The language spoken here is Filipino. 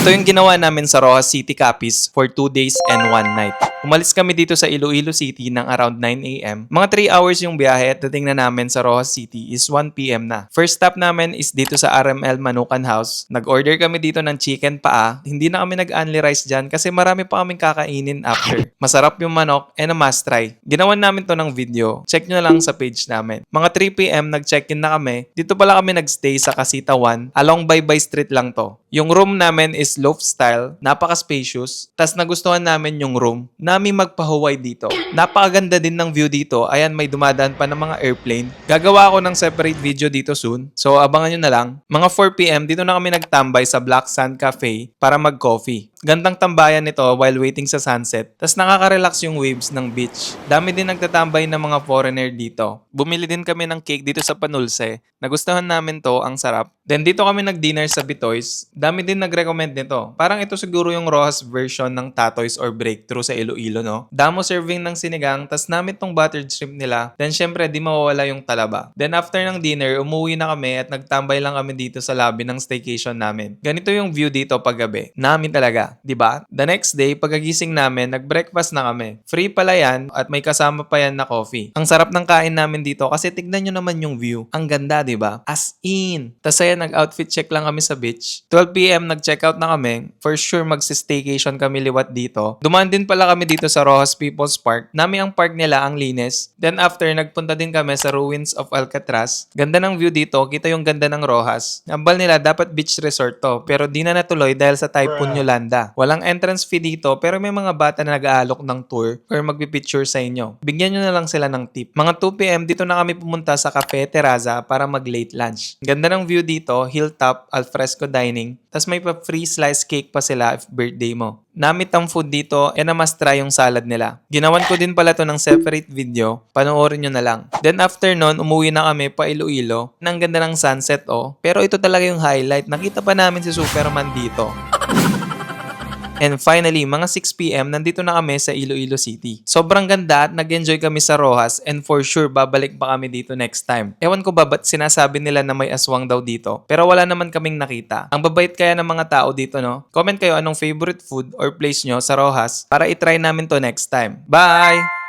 Ito yung ginawa namin sa Rojas City, Capiz for 2 days and 1 night. Umalis kami dito sa Iloilo City ng around 9 a.m. Mga 3 hours yung biyahe at dating na namin sa Rojas City is 1 p.m. na. First stop namin is dito sa RML Manukan House. Nag-order kami dito ng chicken paa. Hindi na kami nag-only rice dyan kasi marami pa kaming kakainin after. Masarap yung manok and a must try. Ginawan namin to ng video. Check nyo lang sa page namin. Mga 3 p.m. nag-check-in na kami. Dito pala kami nag-stay sa Casita 1. Along Baybay Street lang to. Yung room namin is loft style, napaka-spacious. Tas nagustuhan namin yung room. Nami magpahuway dito. Napakaganda din ng view dito. Ayan, may dumadaan pa ng mga airplane. Gagawa ako ng separate video dito soon. So abangan nyo na lang. Mga 4 p.m. dito na kami nagtambay sa Black Sand Cafe para mag-coffee. Gandang tambayan nito while waiting sa sunset. Tas nakaka-relax yung waves ng beach. Dami din nagtatambay ng mga foreigner dito. Bumili din kami ng cake dito sa Panulse. Nagustuhan namin to, ang sarap. Then dito kami nag-dinner sa Bitoys. Dami din nag-recommend nito. Parang ito siguro yung Rojas version ng Tatoys or Breakthrough sa Iloilo, no? Damo serving ng sinigang, tas namin tong buttered shrimp nila. Then syempre, di mawawala yung talaba. Then after ng dinner, umuwi na kami at nagtambay lang kami dito sa lobby ng staycation namin. Ganito yung view dito paggabi. Namin talaga, di ba? The next day, pagkagising namin, nag-breakfast na kami. Free pala yan at may kasama pa yan na coffee. Ang sarap ng kain namin dito kasi tignan nyo naman yung view. Ang ganda, di ba? As in. Tas ayan, nag-outfit check lang kami sa beach. 12 p.m. nag-checkout na kami. For sure, magsi-staycation kami liwat dito. Dumaan din pala kami dito sa Rojas People's Park. Nami ang park nila, ang linis. Then after, nagpunta din kami sa ruins of Alcatraz. Ganda ng view dito. Kita yung ganda ng Rojas. Ambal nila, dapat beach resort to. Pero di na natuloy dahil sa Typhoon Yolanda. Walang entrance fee dito, pero may mga bata na nag-aalok ng tour or magpipicture sa inyo. Bigyan nyo na lang sila ng tip. Mga 2 p.m. dito na kami pumunta sa Cafe Terraza para mag-late lunch. Ganda ng view dito, hilltop, alfresco dining. Tas may pa free slice cake pa sila if birthday mo. Namit ang food dito and na must try yung salad nila. Ginawan ko din pala to ng separate video. Panoorin nyo na lang. Then after nun, umuwi na kami pa Iloilo. Ang ganda ng sunset oh. Pero ito talaga yung highlight. Nakita pa namin si Superman dito. And finally, mga 6 p.m. nandito na kami sa Iloilo City. Sobrang ganda at nag-enjoy kami sa Rojas and for sure babalik pa kami dito next time. Ewan ko ba ba't sinasabi nila na may aswang daw dito, pero wala naman kaming nakita. Ang babait kaya ng mga tao dito, no? Comment kayo anong favorite food or place nyo sa Rojas para itry namin to next time. Bye!